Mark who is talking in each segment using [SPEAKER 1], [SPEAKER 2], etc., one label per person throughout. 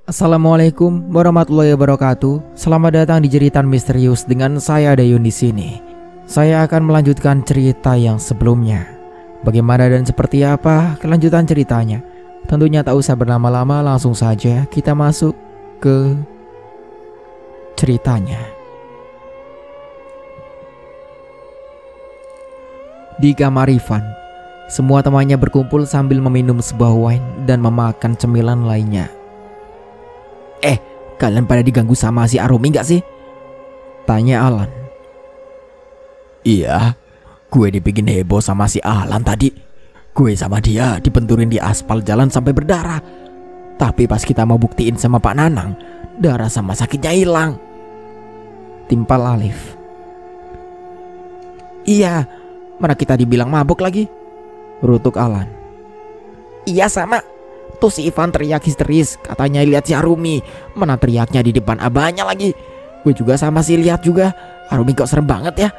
[SPEAKER 1] Assalamualaikum warahmatullahi wabarakatuh. Selamat datang di Jeritan Misterius dengan saya Dayun di sini. Saya akan melanjutkan cerita yang sebelumnya. Bagaimana dan seperti apa kelanjutan ceritanya? Tentunya tak usah berlama-lama, langsung saja kita masuk ke ceritanya. Di kamar Ivan, semua temannya berkumpul sambil meminum sebuah wine dan memakan cemilan lainnya. Kalian pada diganggu sama si Arumi gak sih? Tanya Alan.
[SPEAKER 2] Iya, gue dibikin heboh sama si Alan tadi. Gue sama dia dibenturin di aspal jalan sampai berdarah. Tapi pas kita mau buktiin sama Pak Nanang, darah sama sakitnya hilang.
[SPEAKER 1] Timpal Alif.
[SPEAKER 2] Iya, mana kita dibilang mabuk lagi?
[SPEAKER 1] Rutuk Alan.
[SPEAKER 2] Iya sama. Tuh si Ivan teriak histeris, katanya lihat si Arumi. Mana teriaknya di depan abahnya lagi. Gue juga sama sih lihat juga. Arumi kok serem banget ya,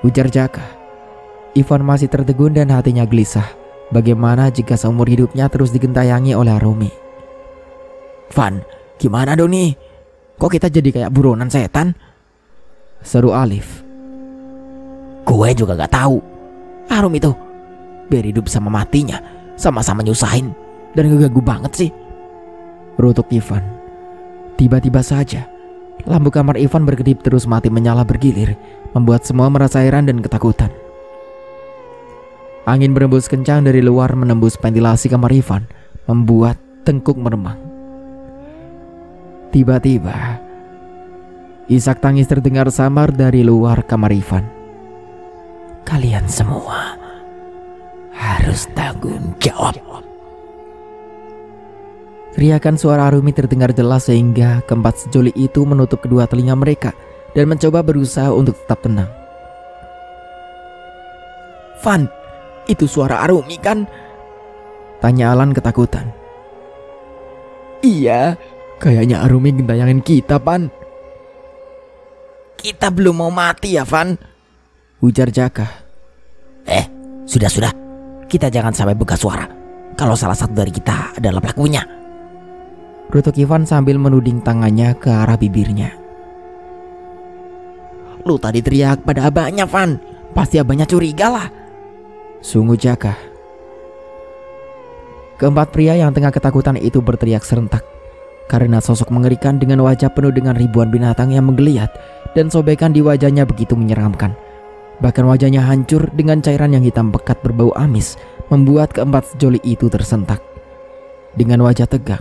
[SPEAKER 1] ujar Jaka. Ivan masih tertegun dan hatinya gelisah. Bagaimana jika seumur hidupnya terus digentayangi oleh Arumi?
[SPEAKER 2] Van, gimana dong nih? Kok kita jadi kayak buronan setan?
[SPEAKER 1] Seru Alif.
[SPEAKER 2] Gue juga gak tahu. Arumi tuh biar hidup sama matinya sama-sama nyusahin dan ngeganggu banget sih,
[SPEAKER 1] rutuk Ivan. Tiba-tiba saja lampu kamar Ivan berkedip terus mati menyala bergilir, membuat semua merasa heran dan ketakutan. Angin berembus kencang dari luar menembus ventilasi kamar Ivan, membuat tengkuk meremang. Tiba-tiba isak tangis terdengar samar dari luar kamar Ivan.
[SPEAKER 2] Kalian semua harus tanggung jawab.
[SPEAKER 1] Teriakan suara Arumi terdengar jelas sehingga keempat sejoli itu menutup kedua telinga mereka dan mencoba berusaha untuk tetap tenang.
[SPEAKER 2] Van, itu suara Arumi kan?
[SPEAKER 1] Tanya Alan ketakutan.
[SPEAKER 2] Iya, kayaknya Arumi gentayangin kita, Van. Kita belum mau mati ya, Van,
[SPEAKER 1] ujar Jaka.
[SPEAKER 2] Sudah. Kita jangan sampai buka suara kalau salah satu dari kita adalah pelakunya,
[SPEAKER 1] rutuk Ivan sambil menuding tangannya ke arah bibirnya.
[SPEAKER 2] Lu tadi teriak pada abahnya, Van. Pasti abahnya curiga lah,
[SPEAKER 1] sungguh Jaka. Keempat pria yang tengah ketakutan itu berteriak serentak karena sosok mengerikan dengan wajah penuh dengan ribuan binatang yang menggeliat dan sobekan di wajahnya begitu menyeramkan. Bahkan wajahnya hancur dengan cairan yang hitam pekat berbau amis, membuat keempat sejoli itu tersentak. Dengan wajah tegang,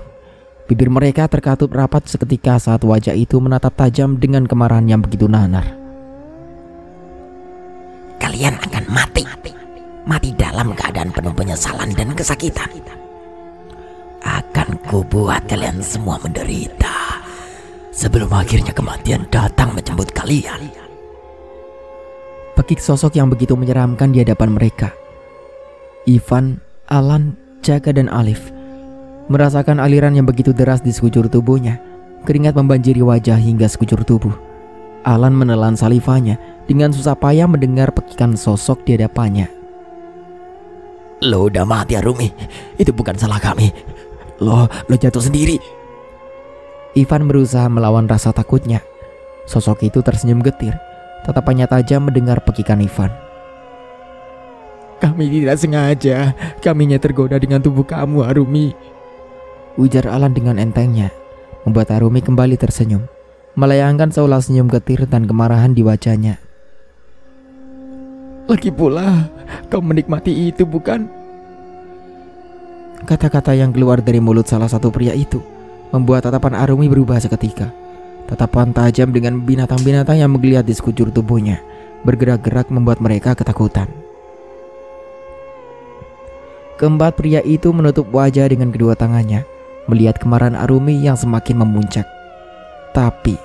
[SPEAKER 1] bibir mereka terkatup rapat seketika saat wajah itu menatap tajam dengan kemarahan yang begitu nanar.
[SPEAKER 2] Kalian akan mati. Mati dalam keadaan penuh penyesalan dan kesakitan. Akan kubuat kalian semua menderita sebelum akhirnya kematian datang menjemput kalian.
[SPEAKER 1] Pekik sosok yang begitu menyeramkan di hadapan mereka. Ivan, Alan, Jaka dan Alif merasakan aliran yang begitu deras di sekujur tubuhnya. Keringat membanjiri wajah hingga sekujur tubuh. Alan menelan salivanya dengan susah payah mendengar pekikan sosok di hadapannya.
[SPEAKER 2] Lo udah mati Arumi, itu bukan salah kami. Lo jatuh sendiri.
[SPEAKER 1] Ivan berusaha melawan rasa takutnya. Sosok itu tersenyum getir. Tatapannya tajam mendengar pekikan Ivan.
[SPEAKER 2] Kami tidak sengaja. Kaminya tergoda dengan tubuh kamu, Arumi,
[SPEAKER 1] ujar Alan dengan entengnya, membuat Arumi kembali tersenyum, melayangkan seulas senyum getir dan kemarahan di wajahnya.
[SPEAKER 2] Lagi pula, kau menikmati itu bukan?
[SPEAKER 1] Kata-kata yang keluar dari mulut salah satu pria itu membuat tatapan Arumi berubah seketika. Tatapan tajam dengan binatang-binatang yang menggeliat di sekujur tubuhnya bergerak-gerak membuat mereka ketakutan. Keempat pria itu menutup wajah dengan kedua tangannya, melihat kemarahan Arumi yang semakin memuncak. Tapi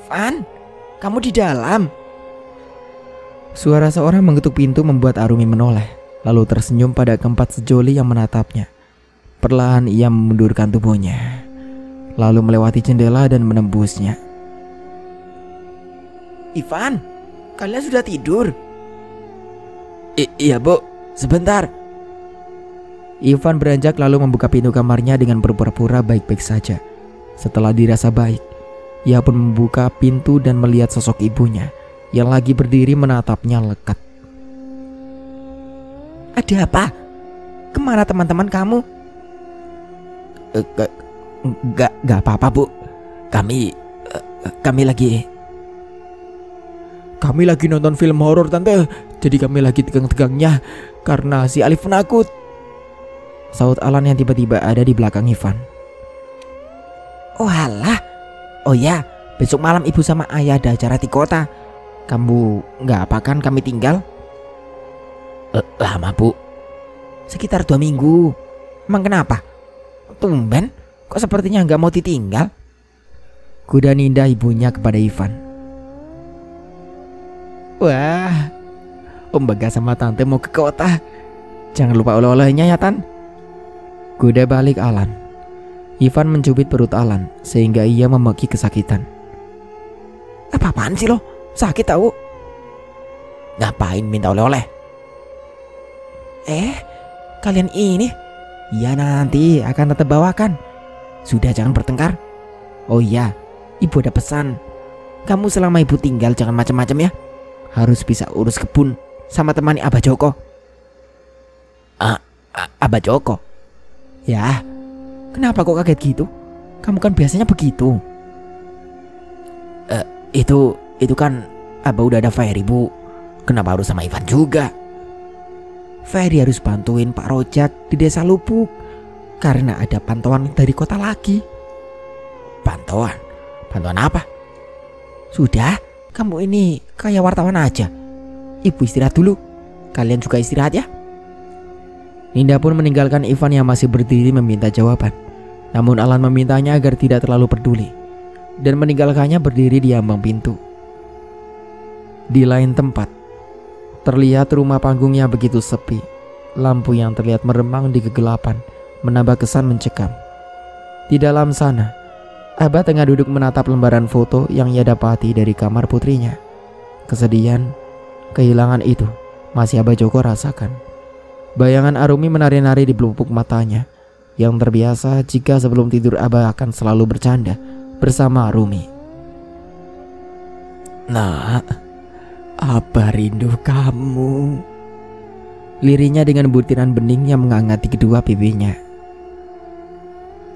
[SPEAKER 2] Van, kamu di dalam?
[SPEAKER 1] Suara seorang mengetuk pintu membuat Arumi menoleh, lalu tersenyum pada keempat sejoli yang menatapnya. Perlahan ia memundurkan tubuhnya, lalu melewati jendela dan menembusnya.
[SPEAKER 2] Ivan, kalian sudah tidur? Iya Bu, sebentar.
[SPEAKER 1] Ivan beranjak lalu membuka pintu kamarnya dengan berpura-pura baik-baik saja. Setelah dirasa baik, ia pun membuka pintu dan melihat sosok ibunya yang lagi berdiri menatapnya lekat.
[SPEAKER 2] Ada apa? Kemana teman-teman kamu? Gak apa-apa, Bu. Kami lagi nonton film horor, Tante. Jadi kami lagi tegang-tegangnya karena si Alif penakut,
[SPEAKER 1] saut Alan yang tiba-tiba ada di belakang Ivan.
[SPEAKER 2] Oh alah. Oh ya, besok malam ibu sama ayah ada acara di kota. Kamu gak apa kan kami tinggal? Lama, Bu. Sekitar 2 minggu. Emang kenapa? Tumben, kok sepertinya gak mau ditinggal?
[SPEAKER 1] Kuda ninda ibunya kepada Ivan.
[SPEAKER 2] Wah, Om Bagas sama Tante mau ke kota. Jangan lupa oleh-olehnya ya, Tan.
[SPEAKER 1] Kuda balik Alan. Ivan mencubit perut Alan sehingga ia memaki kesakitan.
[SPEAKER 2] Apa-apaan sih lo? Sakit tahu? Ngapain minta oleh-oleh? Kalian ini? Ya nanti akan tetap bawakan. Sudah, jangan bertengkar. Oh iya, ibu ada pesan. Kamu selama ibu tinggal jangan macam-macam ya. Harus bisa urus kebun sama temani Abah Joko. Abah Joko? Ya, kenapa kok kaget gitu? Kamu kan biasanya begitu. Itu kan Abah udah ada Ferry, Bu. Kenapa harus sama Ivan juga? Ferry harus bantuin Pak Rojak di desa Lubuk karena ada pantauan dari kota lagi. Pantauan? Pantauan apa? Sudah, kamu ini kayak wartawan aja. Ibu istirahat dulu. Kalian juga istirahat ya.
[SPEAKER 1] Ninda pun meninggalkan Ivan yang masih berdiri meminta jawaban. Namun Alan memintanya agar tidak terlalu peduli dan meninggalkannya berdiri di ambang pintu. Di lain tempat, terlihat rumah panggungnya begitu sepi. Lampu yang terlihat meremang di kegelapan menambah kesan mencekam. Di dalam sana, Abah tengah duduk menatap lembaran foto yang ia dapati dari kamar putrinya. Kesedihan, kehilangan itu masih Abah Joko rasakan. Bayangan Arumi menari-nari di pelupuk matanya, yang terbiasa jika sebelum tidur Abah akan selalu bercanda bersama Arumi.
[SPEAKER 2] Nak, Abah rindu kamu,
[SPEAKER 1] lirinya dengan butiran bening yang mengangati kedua pipinya.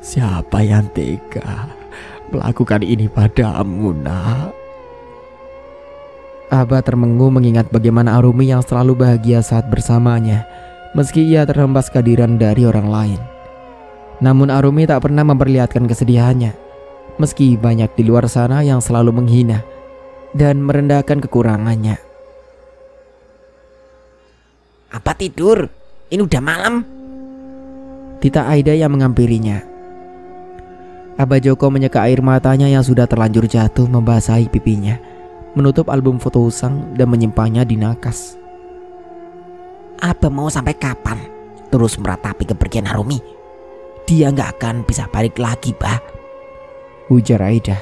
[SPEAKER 2] Siapa yang tega melakukan ini padamu, Nak?
[SPEAKER 1] Abah termenung mengingat bagaimana Arumi yang selalu bahagia saat bersamanya, meski ia terhempas kehadiran dari orang lain. Namun Arumi tak pernah memperlihatkan kesedihannya, meski banyak di luar sana yang selalu menghina dan merendahkan kekurangannya.
[SPEAKER 2] Apa tidur? Ini udah malam.
[SPEAKER 1] Tita Aida yang menghampirinya. Abah Joko menyeka air matanya yang sudah terlanjur jatuh membasahi pipinya, menutup album foto usang dan menyimpannya di nakas.
[SPEAKER 2] Abah mau sampai kapan terus meratapi kepergian Arumi? Dia gak akan bisa balik lagi, Bah,
[SPEAKER 1] ujar Aida.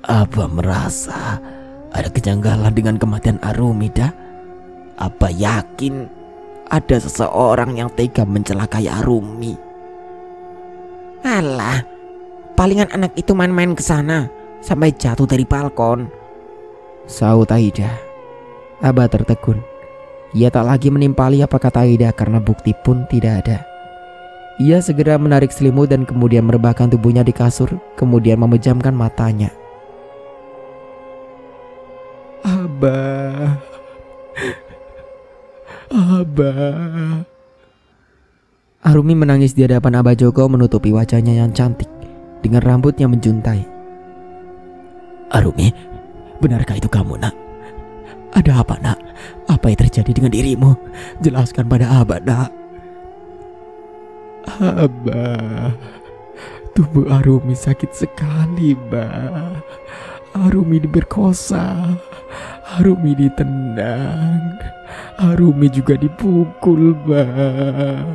[SPEAKER 2] Abah merasa ada kejanggalan dengan kematian Arumi, dah. Abah yakin ada seseorang yang tega mencelakai Arumi. Alah, palingan anak itu main-main ke sana sampai jatuh dari balkon,
[SPEAKER 1] saut Aida. Abah tertegun. Ia tak lagi menimpali apa kata Aida karena bukti pun tidak ada. Ia segera menarik selimut dan kemudian merebahkan tubuhnya di kasur, kemudian memejamkan matanya.
[SPEAKER 2] Abah, Abah.
[SPEAKER 1] Arumi menangis di hadapan Abah Joko menutupi wajahnya yang cantik dengan rambut yang menjuntai.
[SPEAKER 2] Arumi, benarkah itu kamu, Nak? Ada apa, Nak? Apa yang terjadi dengan dirimu? Jelaskan pada Abah, Nak. Abah, tubuh Arumi sakit sekali, Bah. Arumi diperkosa, Arumi ditendang, Arumi juga dipukul, Bah.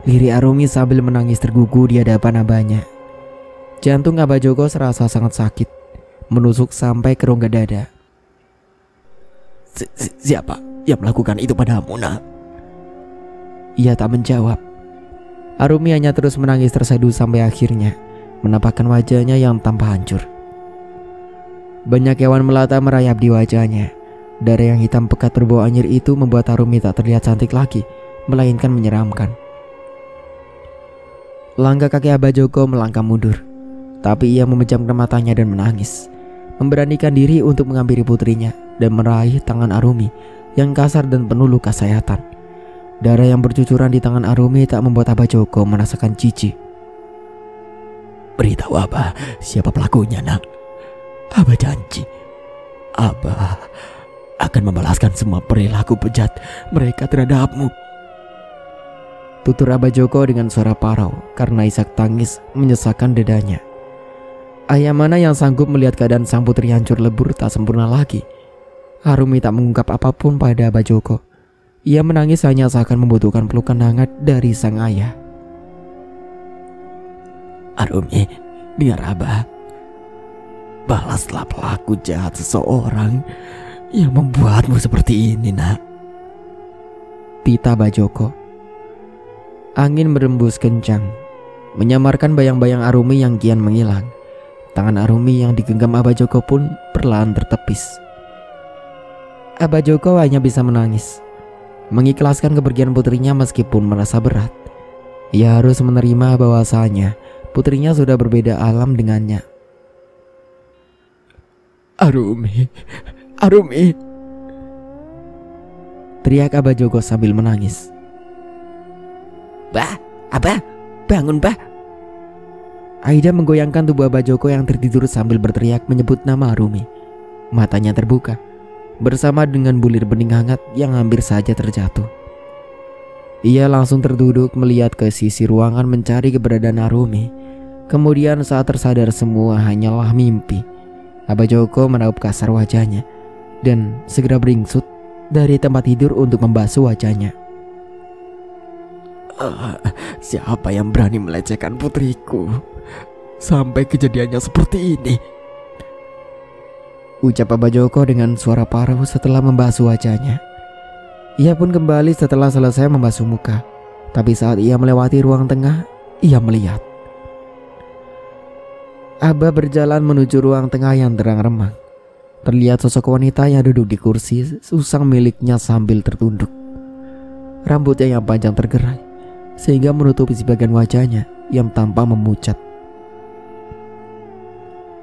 [SPEAKER 1] Lirik Arumi sambil menangis tergugu di hadapan abahnya. Jantung Abah Joko serasa sangat sakit, menusuk sampai ke rongga dada.
[SPEAKER 2] Siapa yang melakukan itu padamu, Nak?
[SPEAKER 1] Ia tak menjawab. Arumi hanya terus menangis terseduh sampai akhirnya menampakkan wajahnya yang tampak hancur. Banyak hewan melata merayap di wajahnya. Darah yang hitam pekat berbau anyir itu membuat Arumi tak terlihat cantik lagi, melainkan menyeramkan. Langkah kaki Abah Joko melangkah mundur, tapi ia memejamkan matanya dan menangis, memberanikan diri untuk menghampiri putrinya dan meraih tangan Arumi yang kasar dan penuh luka sayatan. Darah yang bercucuran di tangan Arumi tak membuat Abah Joko merasakan jijik.
[SPEAKER 2] Beritahu Abah siapa pelakunya, nak. Abah janji Abah akan membalaskan semua perilaku bejat mereka terhadapmu.
[SPEAKER 1] Tutur Abah Joko dengan suara parau karena isak tangis menyesakkan dadanya. Ayah mana yang sanggup melihat keadaan sang putri hancur lebur tak sempurna lagi. Arumi tak mengungkap apapun pada Abah Joko. Ia menangis hanya seakan membutuhkan pelukan hangat dari sang ayah.
[SPEAKER 2] Arumi, dengar Abah. Balaslah pelaku jahat seseorang yang membuatmu seperti ini, nak.
[SPEAKER 1] Tita Abah Joko. Angin berembus kencang, menyamarkan bayang-bayang Arumi yang kian menghilang. Tangan Arumi yang digenggam Abah Joko pun perlahan tertepis. Abah Joko hanya bisa menangis, mengikhlaskan kepergian putrinya meskipun merasa berat. Ia harus menerima bahwasanya putrinya sudah berbeda alam dengannya.
[SPEAKER 2] Arumi, Arumi,
[SPEAKER 1] teriak Abah Joko sambil menangis.
[SPEAKER 2] Bah, Abah, bangun, Bah.
[SPEAKER 1] Aida menggoyangkan tubuh Abah Joko yang tertidur sambil berteriak menyebut nama Arumi. Matanya terbuka, bersama dengan bulir bening hangat yang hampir saja terjatuh. Ia langsung terduduk melihat ke sisi ruangan mencari keberadaan Arumi. Kemudian saat tersadar semua hanyalah mimpi, Abah Joko meraup kasar wajahnya dan segera beringsut dari tempat tidur untuk membasuh wajahnya.
[SPEAKER 2] Siapa yang berani melecehkan putriku sampai kejadiannya seperti ini?
[SPEAKER 1] Ucap Abah Joko dengan suara parau setelah membasuh wajahnya. Ia pun kembali setelah selesai membasuh muka. Tapi saat ia melewati ruang tengah, ia melihat Abah berjalan menuju ruang tengah yang terang remang. Terlihat sosok wanita yang duduk di kursi usang miliknya sambil tertunduk. Rambutnya yang panjang tergerai sehingga menutupi sebagian wajahnya yang tampak memucat.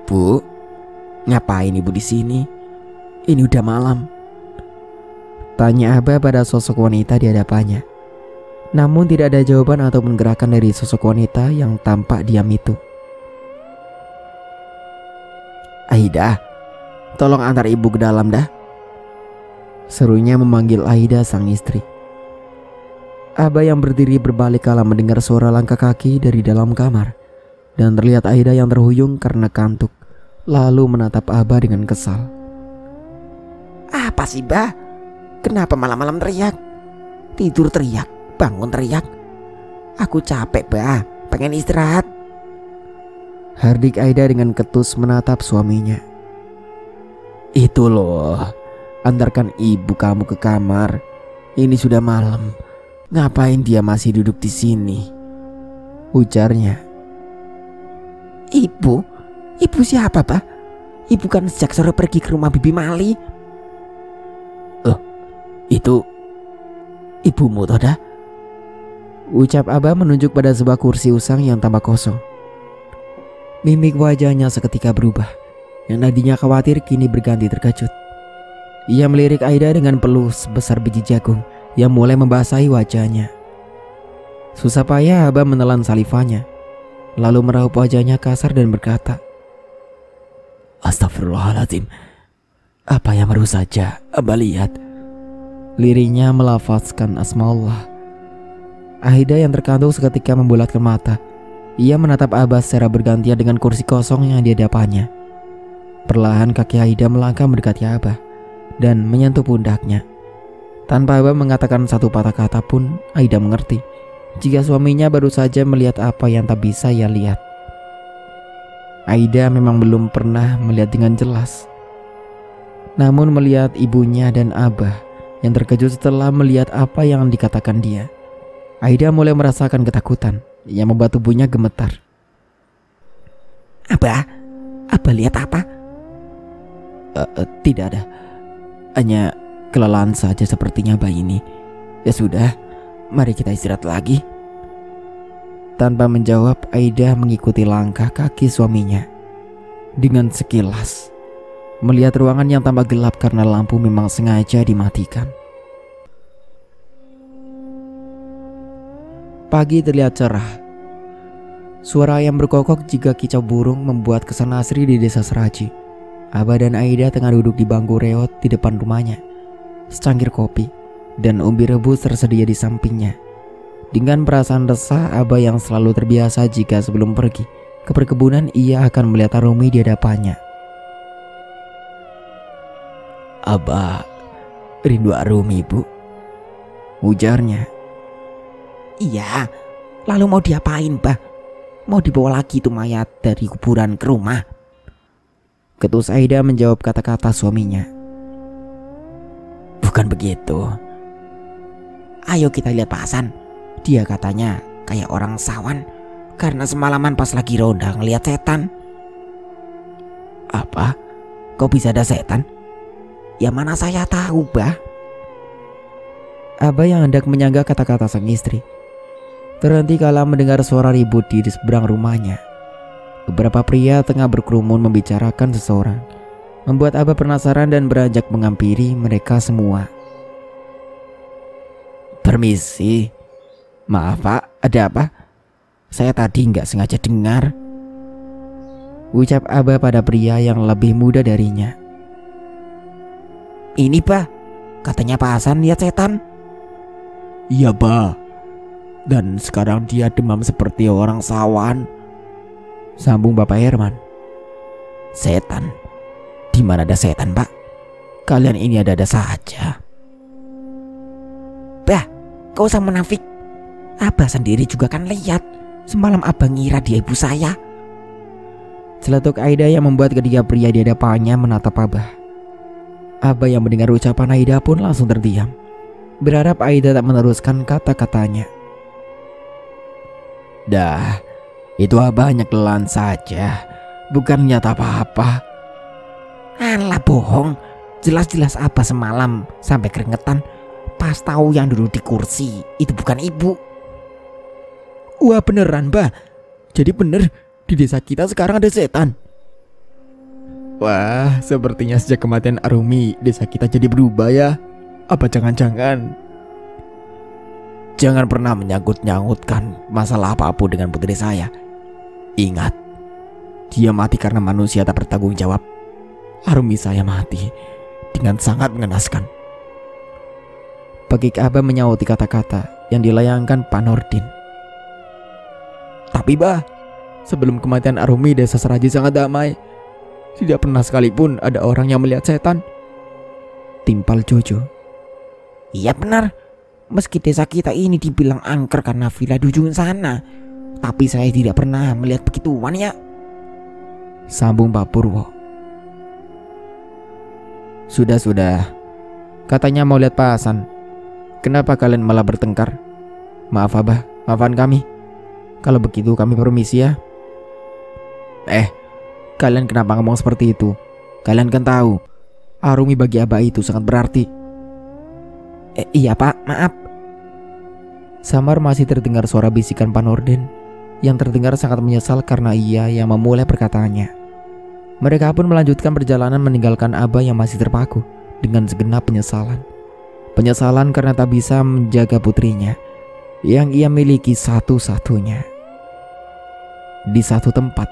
[SPEAKER 2] Bu, ngapain ibu di sini? Ini udah malam.
[SPEAKER 1] Tanya Abah pada sosok wanita di hadapannya. Namun tidak ada jawaban atau gerakan dari sosok wanita yang tampak diam itu.
[SPEAKER 2] Aida, tolong antar ibu ke dalam dah.
[SPEAKER 1] Serunya memanggil Aida sang istri. Abah yang berdiri berbalik kala mendengar suara langkah kaki dari dalam kamar. Dan terlihat Aida yang terhuyung karena kantuk, lalu menatap Abah dengan kesal.
[SPEAKER 2] Apa sih, Bah? Kenapa malam-malam teriak? Tidur teriak, bangun teriak. Aku capek, Bah, pengen istirahat.
[SPEAKER 1] Hardik Aida dengan ketus menatap suaminya.
[SPEAKER 2] Itu loh, antarkan ibu kamu ke kamar. Ini sudah malam. Ngapain dia masih duduk di sini?
[SPEAKER 1] Ujarnya.
[SPEAKER 2] Ibu? Ibu siapa, Pak? Ibu kan sejak sore pergi ke rumah Bibi Mali. Itu ibumu toh dah?
[SPEAKER 1] Ucap Abah menunjuk pada sebuah kursi usang yang tampak kosong. Mimik wajahnya seketika berubah. Yang tadinya khawatir kini berganti terkejut. Ia melirik Aida dengan peluh sebesar biji jagung yang mulai membasahi wajahnya. Susah payah Abah menelan salivanya, lalu meraup wajahnya kasar dan berkata,
[SPEAKER 2] Astagfirullahaladzim. Apa yang baru saja Abah lihat?
[SPEAKER 1] Lirinya melafazkan asma Allah. Aida yang terkantuk seketika membulatkan mata. Ia menatap Abah secara bergantian dengan kursi kosong yang di hadapannya. Perlahan kaki Aida melangkah mendekati Abah dan menyentuh pundaknya. Tanpa Abah mengatakan satu patah kata pun, Aida mengerti jika suaminya baru saja melihat apa yang tak bisa ia lihat. Aida memang belum pernah melihat dengan jelas. Namun melihat ibunya dan Abah yang terkejut setelah melihat apa yang dikatakan dia, Aida mulai merasakan ketakutan yang membuat tubuhnya gemetar.
[SPEAKER 2] Abah lihat apa?
[SPEAKER 1] Tidak ada. Hanya kelelahan saja sepertinya bayi ini. Ya sudah, mari kita istirahat lagi. Tanpa menjawab, Aida mengikuti langkah kaki suaminya. Dengan sekilas melihat ruangan yang tambah gelap karena lampu memang sengaja dimatikan. Pagi terlihat cerah. Suara ayam berkokok jika kicau burung membuat kesan asri di desa Seraji. Abah dan Aida tengah duduk di bangku reot di depan rumahnya. Secangkir kopi dan umbi rebus tersedia di sampingnya. Dengan perasaan resah, Abah yang selalu terbiasa jika sebelum pergi ke perkebunan ia akan melihat Arumi di hadapannya.
[SPEAKER 2] Abah rindu Arumi, Bu,
[SPEAKER 1] ujarnya.
[SPEAKER 2] Iya, lalu mau diapain, Bah? Mau dibawa lagi itu mayat dari kuburan ke rumah?
[SPEAKER 1] Ketus Aida menjawab kata-kata suaminya.
[SPEAKER 2] Bukan begitu. Ayo kita lihat Pak Hasan. Dia katanya kayak orang sawan karena semalaman pas lagi ronda ngeliat setan. Apa? Kok bisa ada setan? Ya mana saya tahu, Bah.
[SPEAKER 1] Abah yang hendak menyanggah kata-kata sang istri terhenti kala mendengar suara ribut di seberang rumahnya. Beberapa pria tengah berkerumun membicarakan seseorang, membuat Abah penasaran dan beranjak menghampiri mereka semua.
[SPEAKER 2] Permisi, maaf Pak, ada apa? Saya tadi nggak sengaja dengar,
[SPEAKER 1] ucap Abah pada pria yang lebih muda darinya.
[SPEAKER 2] Ini Pak, katanya Pak Hasan lihat setan.
[SPEAKER 3] Iya Pak, dan sekarang dia demam seperti orang sawan,
[SPEAKER 1] sambung Bapak Herman.
[SPEAKER 2] Setan? Di mana ada setan, Pak? Kalian ini ada-ada saja. Bah, kau usah munafik. Abah sendiri juga kan lihat. Semalam Abah ngira dia ibu saya.
[SPEAKER 1] Celetuk Aida yang membuat ketiga pria di hadapannya menatap Abah. Abah yang mendengar ucapan Aida pun langsung terdiam, berharap Aida tak meneruskan kata-katanya.
[SPEAKER 2] Dah, itu Abah hanya kelelahan saja, bukan nyata apa-apa. Alah bohong, jelas-jelas Abah semalam sampai keringetan pas tahu yang duduk di kursi itu bukan ibu.
[SPEAKER 3] Wah beneran Bah, jadi bener di desa kita sekarang ada setan. Wah, sepertinya sejak kematian Arumi desa kita jadi berubah ya. Apa jangan-jangan?
[SPEAKER 2] Jangan pernah menyangkut-nyangkutkan masalah apapun dengan putri saya. Ingat, dia mati karena manusia tak bertanggung jawab. Arumi saya mati dengan sangat mengenaskan.
[SPEAKER 1] Pegik Abah menyauti kata-kata yang dilayangkan Pak Nordin.
[SPEAKER 3] Tapi Bah, sebelum kematian Arumi desa Seraji sangat damai. Tidak pernah sekalipun ada orang yang melihat setan,
[SPEAKER 1] timpal Jojo.
[SPEAKER 2] Iya benar. Meski desa kita ini dibilang angker karena villa di ujung sana, tapi saya tidak pernah melihat begituan ya,
[SPEAKER 1] sambung Pak Purwo. Sudah, katanya mau lihat Pak Hasan. Kenapa kalian malah bertengkar? Maaf Abah, maafkan kami. Kalau begitu kami permisi ya. Kalian kenapa ngomong seperti itu? Kalian kan tahu Arumi bagi Abah itu sangat berarti.
[SPEAKER 2] Iya Pak, maaf.
[SPEAKER 1] Samar masih terdengar suara bisikan Pak Nordin yang terdengar sangat menyesal karena ia yang memulai perkataannya. Mereka pun melanjutkan perjalanan meninggalkan Abah yang masih terpaku dengan segenap penyesalan. Penyesalan karena tak bisa menjaga putrinya yang ia miliki satu-satunya. Di satu tempat,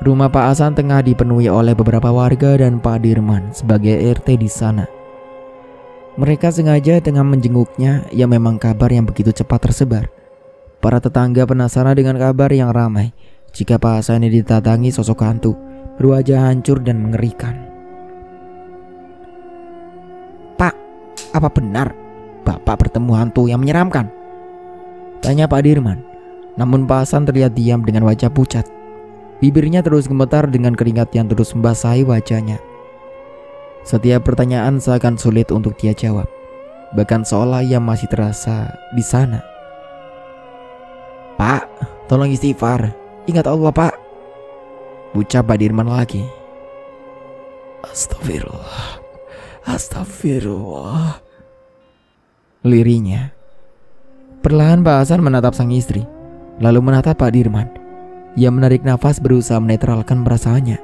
[SPEAKER 1] rumah Pak Hasan tengah dipenuhi oleh beberapa warga dan Pak Dirman sebagai RT di sana. Mereka sengaja tengah menjenguknya yang memang kabar yang begitu cepat tersebar. Para tetangga penasaran dengan kabar yang ramai jika Pak Hasan ini ditatangi sosok hantu berwajah hancur dan mengerikan.
[SPEAKER 2] Pak, apa benar Bapak bertemu hantu yang menyeramkan?
[SPEAKER 1] Tanya Pak Dirman. Namun Pak Hasan terlihat diam dengan wajah pucat. Bibirnya terus gemetar dengan keringat yang terus membasahi wajahnya. Setiap pertanyaan seakan sulit untuk dia jawab, bahkan seolah ia masih terasa di sana
[SPEAKER 2] Pak, tolong istighfar. Ingat Allah, Pak. Ucap Pak Dirman lagi.
[SPEAKER 3] Astagfirullah. Astagfirullah.
[SPEAKER 1] Lirinya. Perlahan Pak Hasan menatap sang istri, lalu menatap Pak Dirman. Ia menarik nafas berusaha menetralkan perasaannya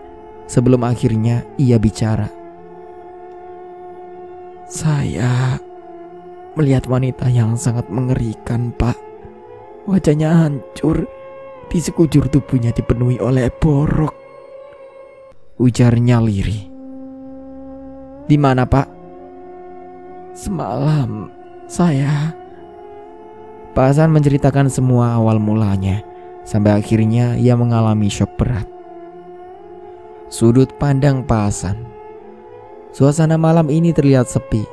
[SPEAKER 1] sebelum akhirnya ia bicara.
[SPEAKER 3] Saya melihat wanita yang sangat mengerikan, Pak. Wajahnya hancur, di sekujur tubuhnya dipenuhi oleh borok.
[SPEAKER 1] Ujarnya lirih. Di mana, Pak?
[SPEAKER 3] Semalam saya...
[SPEAKER 1] Pak Hasan menceritakan semua awal mulanya, sampai akhirnya ia mengalami syok berat. Sudut pandang Pak Hasan. Suasana malam ini terlihat sepi.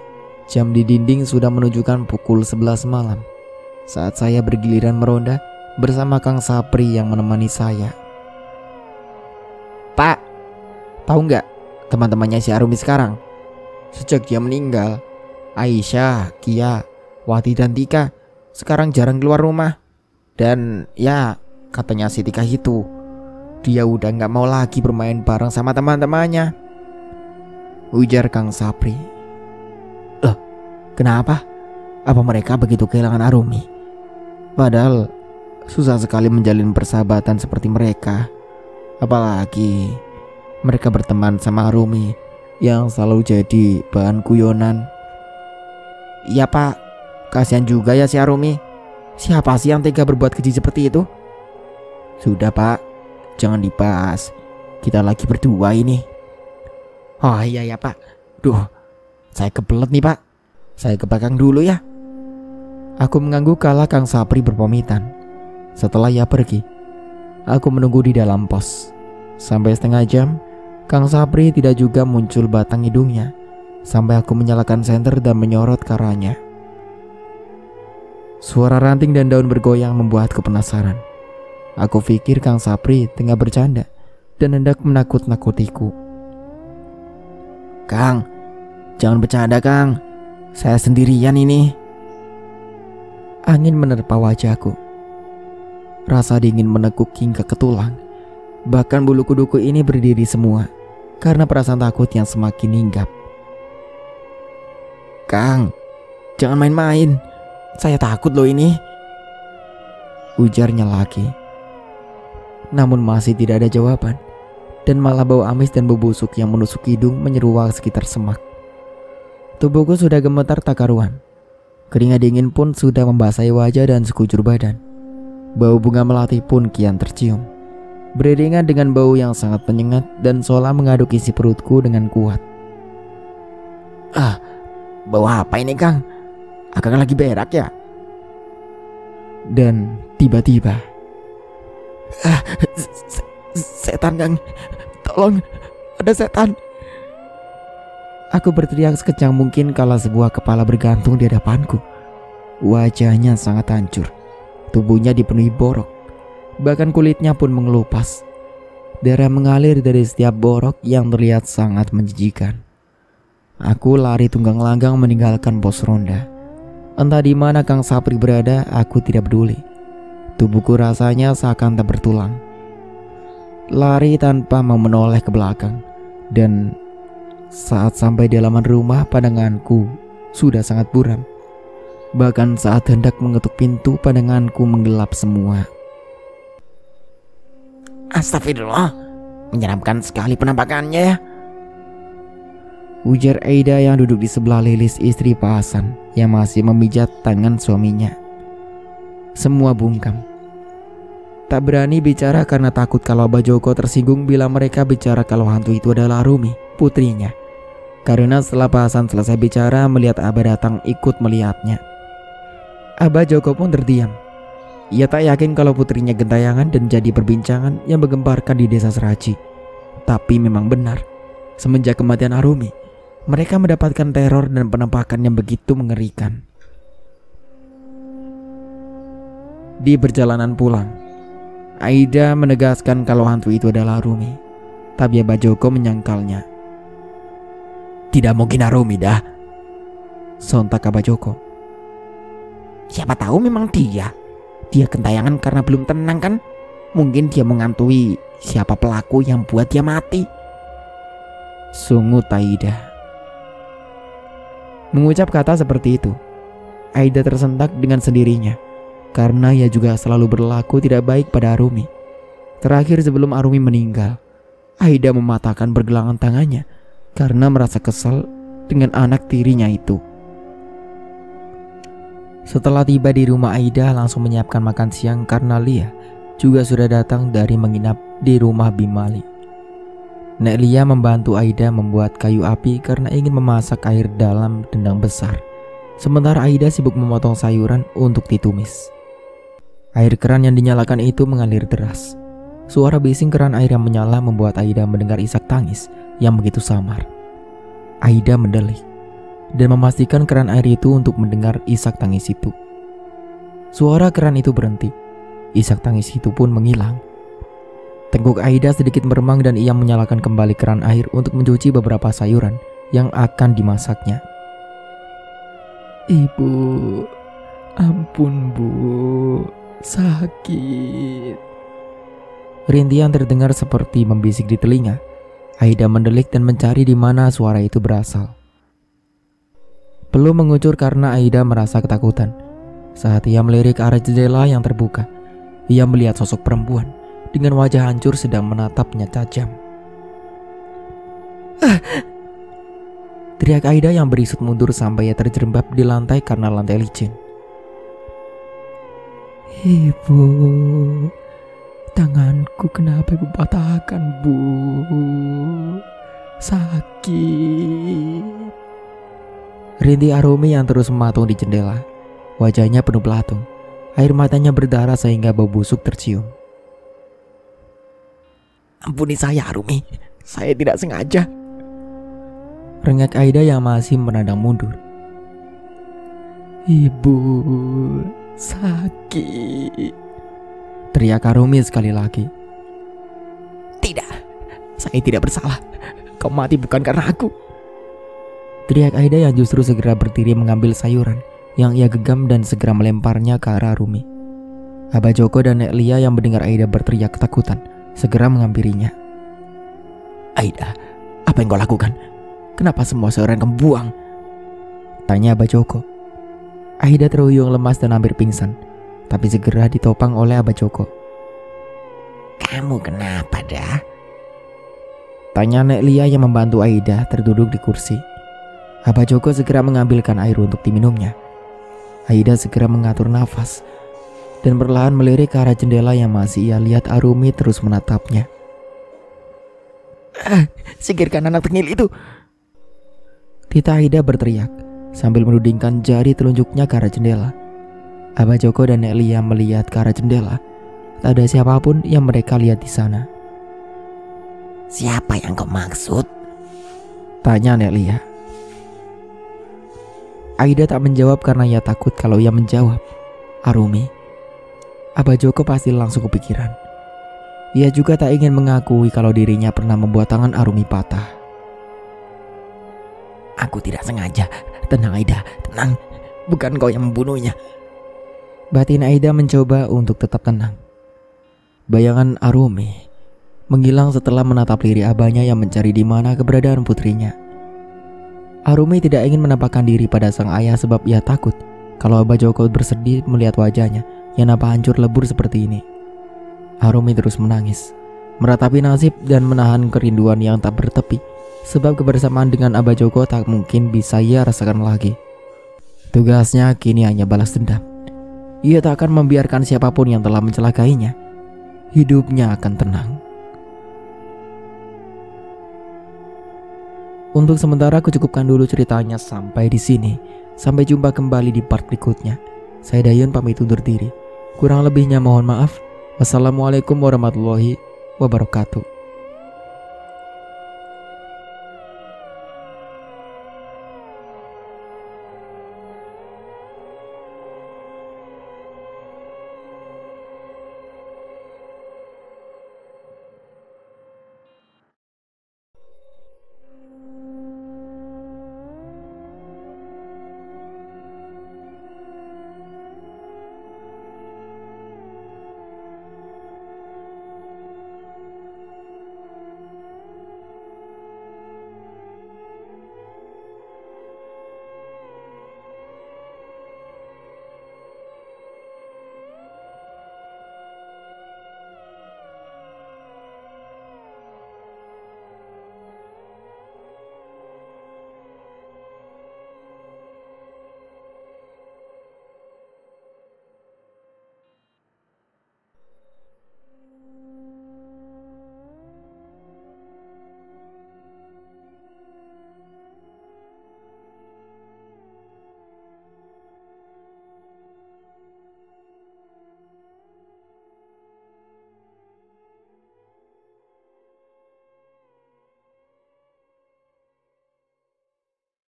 [SPEAKER 1] Jam di dinding sudah menunjukkan pukul 11 malam. Saat saya bergiliran meronda bersama Kang Sapri yang menemani saya. Pak, tahu nggak teman-temannya si Arumi sekarang? Sejak dia meninggal, Aisyah, Kia, Wati dan Tika sekarang jarang keluar rumah. Dan ya, katanya si Tika itu, dia udah gak mau lagi bermain bareng sama teman-temannya, ujar Kang Sapri. Loh, kenapa? Apa mereka begitu kehilangan Arumi? Padahal susah sekali menjalin persahabatan seperti mereka. Apalagi mereka berteman sama Arumi yang selalu jadi bahan guyonan. Iya Pak, kasihan juga ya si Arumi. Siapa sih yang tega berbuat keji seperti itu? Sudah Pak, jangan dibahas. Kita lagi berdua ini. Oh iya ya Pak. Duh, saya kebelet nih Pak. Saya ke belakang dulu ya. Aku mengangguk kala Kang Sapri berpamitan. Setelah ia pergi, aku menunggu di dalam pos. Sampai setengah jam, Kang Sapri tidak juga muncul batang hidungnya. Sampai aku menyalakan senter dan menyorot ke arahnya. Suara ranting dan daun bergoyang membuatku penasaran. Aku pikir Kang Sapri tengah bercanda dan hendak menakut-nakutiku. Kang, jangan bercanda Kang. Saya sendirian ini. Angin menerpa wajahku. Rasa dingin menekuk hingga ke tulang. Bahkan bulu kuduku ini berdiri semua karena perasaan takut yang semakin hinggap. Kang, jangan main-main. Saya takut loh ini, ujarnya lagi. Namun masih tidak ada jawaban, dan malah bau amis dan bau busuk yang menusuk hidung menyeruak sekitar semak. Tubuhku sudah gemetar tak karuan. Keringat dingin pun sudah membasahi wajah dan sekujur badan. Bau bunga melati pun kian tercium, beriringan dengan bau yang sangat menyengat dan seolah mengaduk isi perutku dengan kuat. Ah, bau apa ini Kang? Akang lagi berak ya? Dan tiba-tiba, setan Kang, tolong, ada setan. Aku berteriak sekejang mungkin kala sebuah kepala bergantung di hadapanku. Wajahnya sangat hancur, tubuhnya dipenuhi borok, bahkan kulitnya pun mengelupas. Darah mengalir dari setiap borok yang terlihat sangat menjijikan. Aku lari tunggang langgang meninggalkan pos ronda. Entah di mana Kang Sapri berada, aku tidak peduli. Tubuhku rasanya seakan tak bertulang. Lari tanpa mau menoleh ke belakang, dan saat sampai di halaman rumah, pandanganku sudah sangat buram. Bahkan saat hendak mengetuk pintu, pandanganku menggelap semua. Astagfirullah, menyeramkan sekali penampakannya ya, ujar Aida yang duduk di sebelah Lilis, istri Pak Hasan, yang masih memijat tangan suaminya. Semua bungkam. Tak berani bicara karena takut kalau Abah Joko tersinggung bila mereka bicara kalau hantu itu adalah Rumi, putrinya. Karena setelah Pak Hasan selesai bicara, melihat Abah datang ikut melihatnya. Abah Joko pun terdiam. Ia tak yakin kalau putrinya gentayangan dan jadi perbincangan yang menggemparkan di desa Seraji. Tapi memang benar, semenjak kematian Arumi, mereka mendapatkan teror dan penampakan yang begitu mengerikan. Di perjalanan pulang, Aida menegaskan kalau hantu itu adalah Arumi. Tapi Abah Joko menyangkalnya. Tidak mungkin Arumi dah, sontak Abah Joko. Siapa tahu memang dia.
[SPEAKER 2] Dia gentayangan karena belum tenang kan? Mungkin dia mengantui siapa pelaku yang buat dia mati.
[SPEAKER 1] Sungut Aida. Mengucap kata seperti itu, Aida tersentak dengan sendirinya karena ia juga selalu berlaku tidak baik pada Arumi. Terakhir sebelum Arumi meninggal, Aida mematahkan pergelangan tangannya karena merasa kesal dengan anak tirinya itu. Setelah tiba di rumah, Aida langsung menyiapkan makan siang karena Lia juga sudah datang dari menginap di rumah Bimali. Nek Lia membantu Aida membuat kayu api karena ingin memasak air dalam dendang besar. Sementara Aida sibuk memotong sayuran untuk ditumis. Air keran yang dinyalakan itu mengalir deras. Suara bising keran air yang menyala membuat Aida mendengar isak tangis yang begitu samar. Aida mendelik dan memastikan keran air itu untuk mendengar isak tangis itu. Suara keran itu berhenti. Isak tangis itu pun menghilang. Tengkuk Aida sedikit meremang dan ia menyalakan kembali keran air untuk mencuci beberapa sayuran yang akan dimasaknya.
[SPEAKER 3] Ibu, ampun bu, sakit.
[SPEAKER 1] Rintian terdengar seperti membisik di telinga. Aida mendelik dan mencari di mana suara itu berasal. Perlu mengucur karena Aida merasa ketakutan. Saat ia melirik ke arah jendela yang terbuka, ia melihat sosok perempuan dengan wajah hancur sedang menatapnya tajam. Teriak Aida yang berisut mundur sampai ia terjerembab di lantai karena lantai licin.
[SPEAKER 3] Ibu, tanganku kenapa ibu patahkan bu? Sakit.
[SPEAKER 1] Rintih Arumi yang terus mematung di jendela. Wajahnya penuh belatung. Air matanya berdarah sehingga bau busuk tercium.
[SPEAKER 2] Ampuni saya Arumi, saya tidak sengaja.
[SPEAKER 1] Rengek Aida yang masih menadang mundur.
[SPEAKER 3] Ibu, sakit.
[SPEAKER 1] Teriak Arumi sekali lagi.
[SPEAKER 2] Tidak, saya tidak bersalah. Kau mati bukan karena aku.
[SPEAKER 1] Teriak Aida yang justru segera berdiri mengambil sayuran yang ia genggam dan segera melemparnya ke arah Arumi. Abah Joko dan Nek Lia yang mendengar Aida berteriak ketakutan segera menghampirinya.
[SPEAKER 2] Aida, apa yang kau lakukan? Kenapa semua sayuran kamu buang?
[SPEAKER 1] Tanya Abah Joko. Aida terhuyung lemas dan hampir pingsan, tapi segera ditopang oleh Abah Joko.
[SPEAKER 2] Kamu kenapa dah?
[SPEAKER 1] Tanya Nek Lia yang membantu Aida terduduk di kursi. Abah Joko segera mengambilkan air untuk diminumnya. Aida segera mengatur nafas dan perlahan melirik ke arah jendela yang masih ia lihat Arumi terus menatapnya.
[SPEAKER 2] Singkirkan anak tengil itu.
[SPEAKER 1] Tita Aida berteriak sambil menudingkan jari telunjuknya ke arah jendela. Abah Joko dan Nek Lia melihat ke arah jendela. Tak ada siapapun yang mereka lihat di sana.
[SPEAKER 2] Siapa yang kau maksud?
[SPEAKER 1] Tanya Nek Lia. Aida tak menjawab karena ia takut kalau ia menjawab Arumi, Abah Joko pasti langsung kepikiran. Ia juga tak ingin mengakui kalau dirinya pernah membuat tangan Arumi patah.
[SPEAKER 2] Aku tidak sengaja. Tenang Aida, tenang. Bukan kau yang membunuhnya.
[SPEAKER 1] Batin Aida mencoba untuk tetap tenang. Bayangan Arumi menghilang setelah menatap lirik abahnya yang mencari di mana keberadaan putrinya. Arumi tidak ingin menampakkan diri pada sang ayah sebab ia takut kalau Abah Joko bersedih melihat wajahnya yang nampak hancur lebur seperti ini. Arumi terus menangis, meratapi nasib dan menahan kerinduan yang tak bertepi sebab kebersamaan dengan Abah Joko tak mungkin bisa ia rasakan lagi. Tugasnya kini hanya balas dendam. Ia tak akan membiarkan siapapun yang telah mencelakainya. Hidupnya akan tenang. Untuk sementara aku cukupkan dulu ceritanya sampai di sini. Sampai jumpa kembali di part berikutnya. Saya Dayun pamit undur diri. Kurang lebihnya mohon maaf. Wassalamualaikum warahmatullahi wabarakatuh.